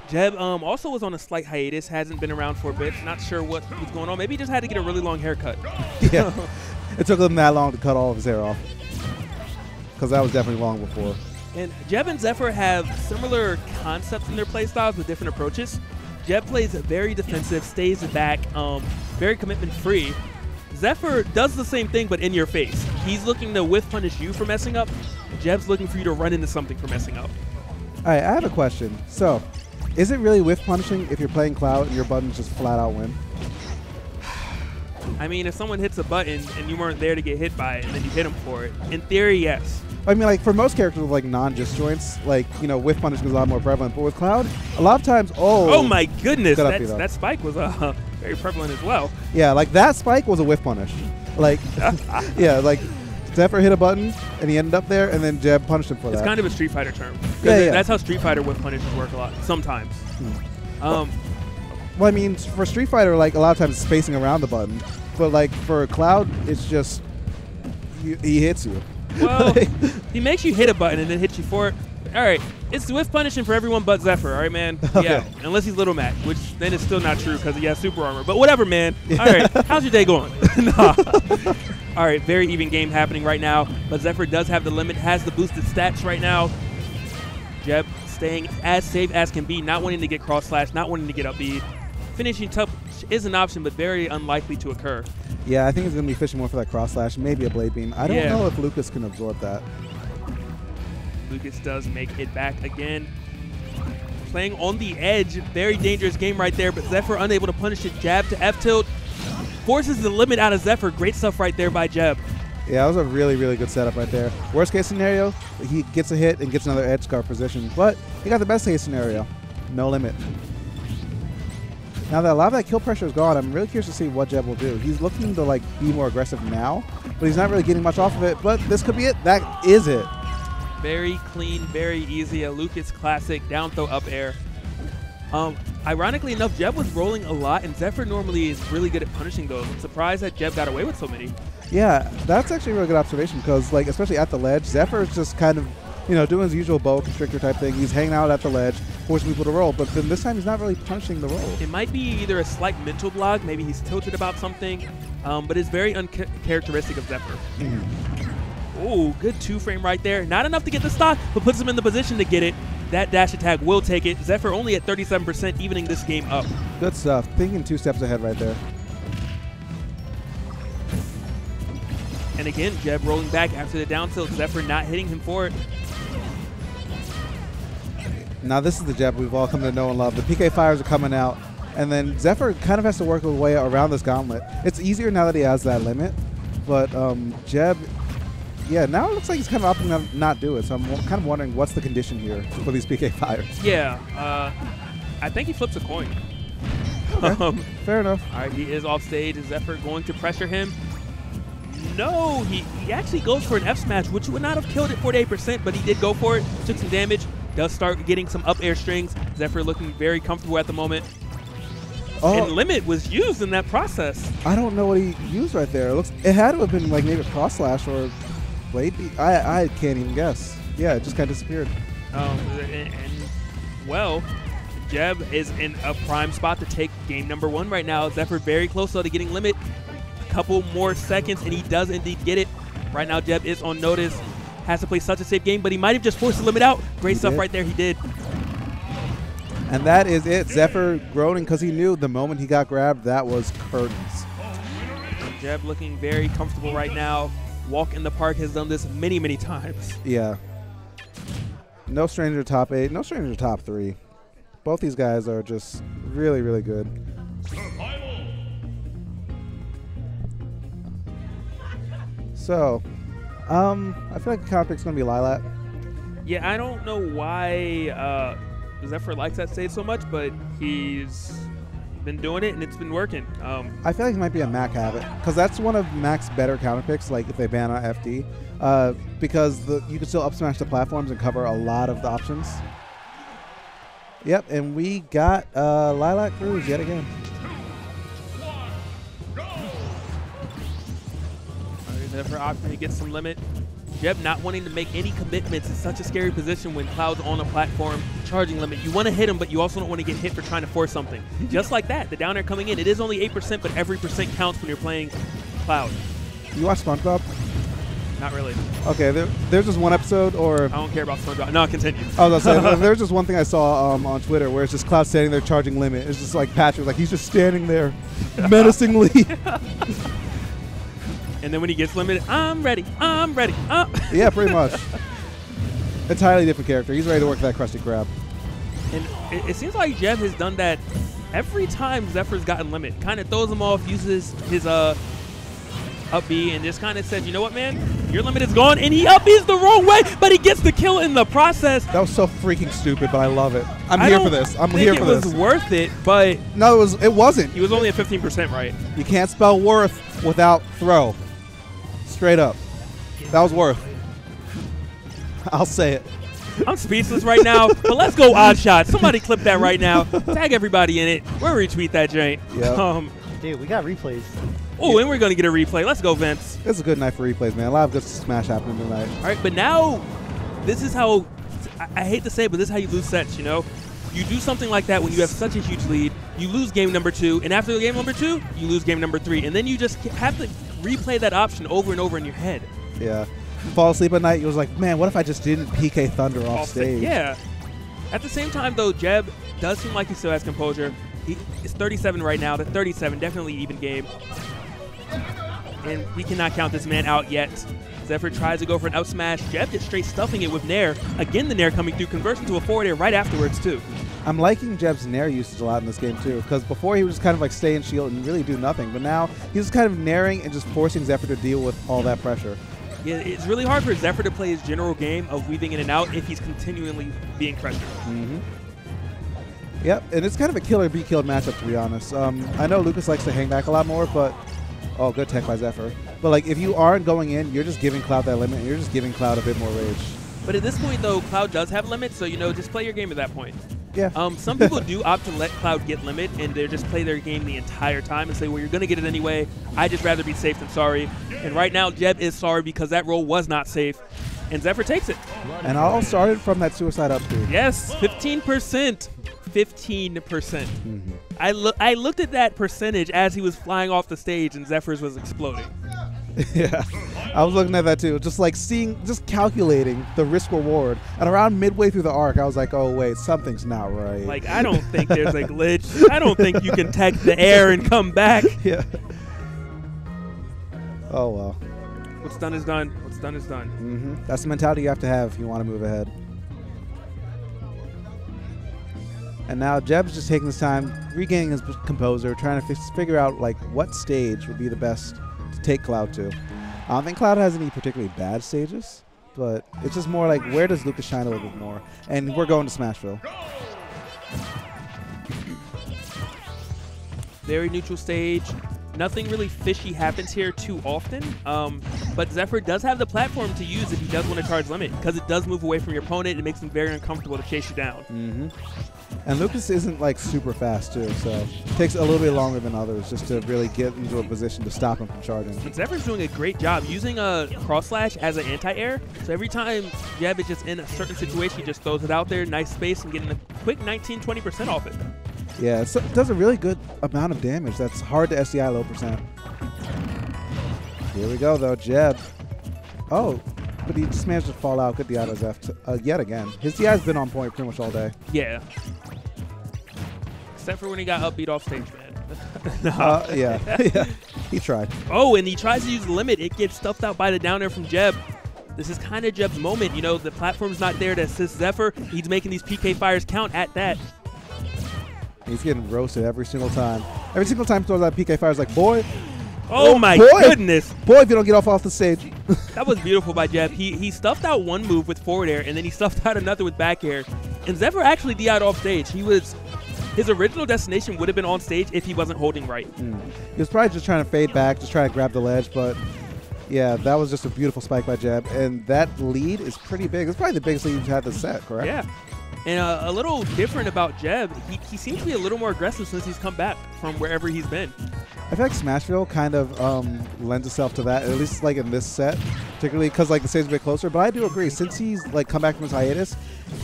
Jebb also was on a slight hiatus, hasn't been around for a bit. Not sure what was going on. Maybe he just had to get a really long haircut. Yeah, it took him that long to cut all of his hair off, because that was definitely long before. And Jebb and Zephyr have similar concepts in their play styles with different approaches. Jebb plays very defensive, stays back, very commitment-free. Zephyr does the same thing, but in your face. He's looking to whiff punish you for messing up. Jebb's looking for you to run into something for messing up. All right, I have a question. So, is it really whiff punishing if you're playing Cloud and your buttons just flat out win? I mean, if someone hits a button and you weren't there to get hit by it and then you hit them for it, in theory, yes. I mean, like, for most characters with, like, non-disjoints, like, you know, whiff punishing is a lot more prevalent. But with Cloud, a lot of times, oh my goodness, that spike was very prevalent as well. Yeah, like, that spike was a whiff punish. Like, yeah, like, Zephyr hit a button, and he ended up there, and then Jebb punished him for that. It's kind of a Street Fighter term. Yeah. That's how Street Fighter whiff punishes work a lot, sometimes. Well, I mean, for Street Fighter, like, a lot of times it's spacing around the button. But, like, for Cloud, it's just, he hits you. Well, he makes you hit a button and then hits you for it. All right, it's whiff punishing for everyone but Zephyr, all right, man? Okay. Yeah, unless he's Little Mac, which then it's still not true because he has super armor. But whatever, man. All right, how's your day going? Nah. All right, very even game happening right now, but Zephyr does have the limit, has the boosted stats right now. Jebb staying as safe as can be, not wanting to get cross slash, not wanting to get up B. Finishing tough is an option, but very unlikely to occur. Yeah, I think he's going to be fishing more for that cross slash, maybe a blade beam. I don't know if Lucas can absorb that. Lucas does make it back again. Playing on the edge, very dangerous game right there, but Zephyr unable to punish it. Jab to F tilt, forces the limit out of Zephyr. Great stuff right there by Jebb. Yeah, that was a really, really good setup right there. Worst case scenario, he gets a hit and gets another edge guard position, but he got the best case scenario. No limit. Now that a lot of that kill pressure is gone, I'm really curious to see what Jebb will do. He's looking to, like, be more aggressive now, but he's not really getting much off of it. But this could be it. That is it. Very clean, very easy. A Lucas classic down throw up air. Ironically enough, Jebb was rolling a lot, and Zephyr normally is really good at punishing those. I'm surprised that Jebb got away with so many. Yeah, that's actually a really good observation because, like, especially at the ledge, Zephyr is just kind of, you know, doing his usual bow constrictor type thing. He's hanging out at the ledge, forcing people to roll, but then this time he's not really punishing the roll. It might be either a slight mental block, maybe he's tilted about something, but it's very uncharacteristic of Zephyr. Oh, good two-frame right there. Not enough to get the stock, but puts him in the position to get it. That dash attack will take it. Zephyr only at 37%, evening this game up. Good stuff. Thinking 2 steps ahead right there. And again, Jebb rolling back after the down tilt. Zephyr not hitting him for it. Now this is the Jebb we've all come to know and love. The PK fires are coming out, and then Zephyr kind of has to work his way around this gauntlet. It's easier now that he has that limit, but Jebb, yeah, now it looks like he's kind of opting to not do it, so I'm kind of wondering what's the condition here for these PK fires. Yeah, I think he flips a coin. Okay. Fair enough. All right, he is off stage. Is Zephyr going to pressure him? No, he actually goes for an F smash, which would not have killed it 48%, but he did go for it, took some damage, does start getting some up air strings. Zephyr looking very comfortable at the moment. And limit was used in that process. I don't know what he used right there. It had to have been like maybe a cross slash or blade beat. I can't even guess. Yeah, it just kind of disappeared. Well, Jebb is in a prime spot to take game number 1 right now. Zephyr very close though to getting limit. A couple more seconds and he does indeed get it. Right now Jebb is on notice. Has to play such a safe game, but he might have just forced the limit out. Great stuff right there, he did. And that is it. Zephyr groaning because he knew the moment he got grabbed, that was curtains. Jebb looking very comfortable right now. Walk in the Park has done this many, many times. Yeah. No stranger to top 8, no stranger to top 3. Both these guys are just really, really good. So, I feel like the counter pick's going to be Lilac. Yeah, I don't know why Zephyr likes that stage so much, but he's been doing it and it's been working. I feel like it might be a Mac habit because that's one of Mac's better counter picks, like if they ban on FD, because you can still up smash the platforms and cover a lot of the options. Yep, and we got Lilac Cruz yet again. Zephyr opting to get some limit. Jebb not wanting to make any commitments is such a scary position when Cloud's on a platform, charging limit. You want to hit him, but you also don't want to get hit for trying to force something. Just like that, the down air coming in. It is only 8%, but every percent counts when you're playing Cloud. You watch SpongeBob? Not really. Okay, there's just one episode, or I don't care about SpongeBob. No, continue. I was gonna say, there's just one thing I saw on Twitter where it's just Cloud standing there charging limit. It's just like Patrick, like he's just standing there menacingly. And then when he gets limited, I'm ready. Yeah, pretty much. Entirely different character. He's ready to work that Krusty Krab. And it seems like Jebb has done that every time Zephyr's gotten limit. Kind of throws him off, uses his up B, and just kind of said, you know what, man? Your limit is gone, and he up B's the wrong way, but he gets the kill in the process. That was so freaking stupid, but I love it. I'm here for this. I'm here for this. It was worth it, but no, it wasn't. He was only at 15%, right? You can't spell worth without throw. Straight up. That was worth. I'll say it. I'm speechless right now, but let's go odd shot. Somebody clip that right now. Tag everybody in it. We'll retweet that, Jane. Yep. Dude, we got replays. Oh, and we're going to get a replay. Let's go, Vince. It's a good night for replays, man. A lot of good Smash happening tonight. All right, but now this is how, I hate to say it, but this is how you lose sets, you know? You do something like that when you have such a huge lead, you lose game number 2, and after game number 2, you lose game number 3, and then you just have to replay that option over and over in your head. Yeah. Fall asleep at night, you was like, man, what if I just didn't PK Thunder off stage? Yeah. At the same time, though, Jebb does seem like he still has composure. It's 37 right now. The 37, definitely even game. And we cannot count this man out yet. Zephyr tries to go for an out smash. Jebb just straight stuffing it with Nair. Again, the Nair coming through, converts into a forward air right afterwards, too. I'm liking Jebb's Nair usage a lot in this game, too, because before he would just kind of like stay in shield and really do nothing, but now he's just kind of nairing and just forcing Zephyr to deal with all that pressure. Yeah, it's really hard for Zephyr to play his general game of weaving in and out if he's continually being pressured. Mm-hmm. Yep, and it's kind of a kill or be killed matchup, to be honest. I know Lucas likes to hang back a lot more, but oh, good tech by Zephyr. But like, if you aren't going in, you're just giving Cloud that limit, and you're just giving Cloud a bit more rage. But at this point, though, Cloud does have limits, so, you know, just play your game at that point. Yeah. Some people do opt to let Cloud get limit, and they just play their game the entire time and say, well, you're going to get it anyway. I'd just rather be safe than sorry. And right now, Jebb is sorry because that roll was not safe, and Zephyr takes it. And all started from that suicide up too. Yes, 15%. 15%. Mm-hmm. I looked at that percentage as he was flying off the stage, and Zephyr's was exploding. Yeah, I was looking at that too, just like just calculating the risk reward, and around midway through the arc, I was like, oh wait, something's not right. Like, I don't think there's a glitch. I don't think you can tech the air and come back. Yeah. Oh well. What's done is done. What's done is done. Mm-hmm. That's the mentality you have to have if you want to move ahead. And now Jebb's just taking his time, regaining his composure, trying to figure out like what stage would be the best to take Cloud to. I don't think Cloud has any particularly bad stages, but it's just more like, where does Lucas shine a little bit more? And we're going to Smashville. Very neutral stage. Nothing really fishy happens here too often, but Zephyr does have the platform to use if he does want to charge limit, because it does move away from your opponent. It makes him very uncomfortable to chase you down. Mm-hmm. And Lucas isn't like super fast too, so it takes a little bit longer than others just to really get into a position to stop him from charging. But Zephyr's doing a great job using a cross slash as an anti-air, so every time Jebb is just in a certain situation, he just throws it out there, nice space, and getting a quick 19-20% off it. Yeah, it does a really good amount of damage. That's hard to SDI low percent. Here we go, though. Jebb. Oh, but he just managed to fall out. Good DI to Zeph yet again. His DI's been on point pretty much all day. Yeah. Except for when he got upbeat off stage, man. Yeah. Yeah. He tried. Oh, and he tries to use the limit. It gets stuffed out by the down air from Jebb. This is kind of Jebb's moment. You know, the platform's not there to assist Zephyr. He's making these PK fires count at that. He's getting roasted every single time. Every single time he throws that PK fire, is like, boy. Oh my goodness. Boy, if you don't get off the stage. That was beautiful by Jebb. He stuffed out one move with forward air, and then he stuffed out another with back air. And Zephyr actually DI'd off stage. His original destination would have been on stage if he wasn't holding right. He was probably just trying to fade back, just trying to grab the ledge, but yeah, that was just a beautiful spike by Jebb. And that lead is pretty big. It's probably the biggest lead you've had this set, correct? Yeah. And a little different about Jebb, he seems to be a little more aggressive since he's come back from wherever he's been. I feel like Smashville kind of lends itself to that, at least like in this set, particularly because like the stage's a bit closer. But I do agree, since he's like come back from his hiatus,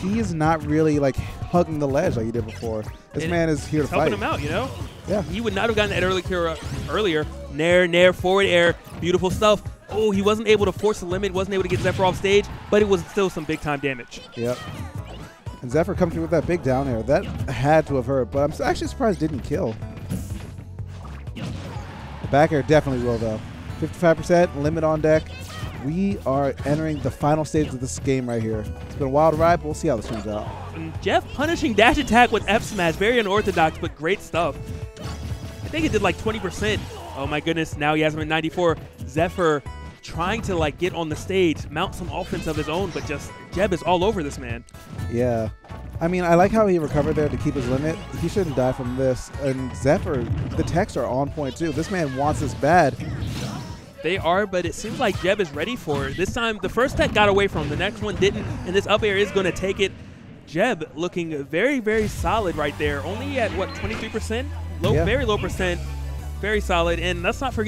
he is not really like hugging the ledge like he did before. This man is here to fight. Helping him out, you know? Yeah. He would not have gotten that earlier. Nair, forward air, beautiful stuff. Oh, he wasn't able to force the limit, wasn't able to get Zephyr off stage, but it was still some big-time damage. Yep. And Zephyr coming through with that big down air. That had to have hurt, but I'm actually surprised it didn't kill. The back air definitely will, though. 55% limit on deck. We are entering the final stage of this game right here. It's been a wild ride, but we'll see how this turns out. And Jebb punishing dash attack with F smash. Very unorthodox, but great stuff. I think it did like 20%. Oh my goodness, now he has him at 94. Zephyr trying to like get on the stage, mount some offense of his own, but just Jebb is all over this man. Yeah. I mean, I like how he recovered there to keep his limit. He shouldn't die from this. And Zephyr, the techs are on point too. This man wants this bad. They are, but it seems like Jebb is ready for it. This time, the first tech got away from him. The next one didn't, and this up air is going to take it. Jebb looking very, very solid right there. Only at, what, 23%? Very low percent. Very solid. And let's not forget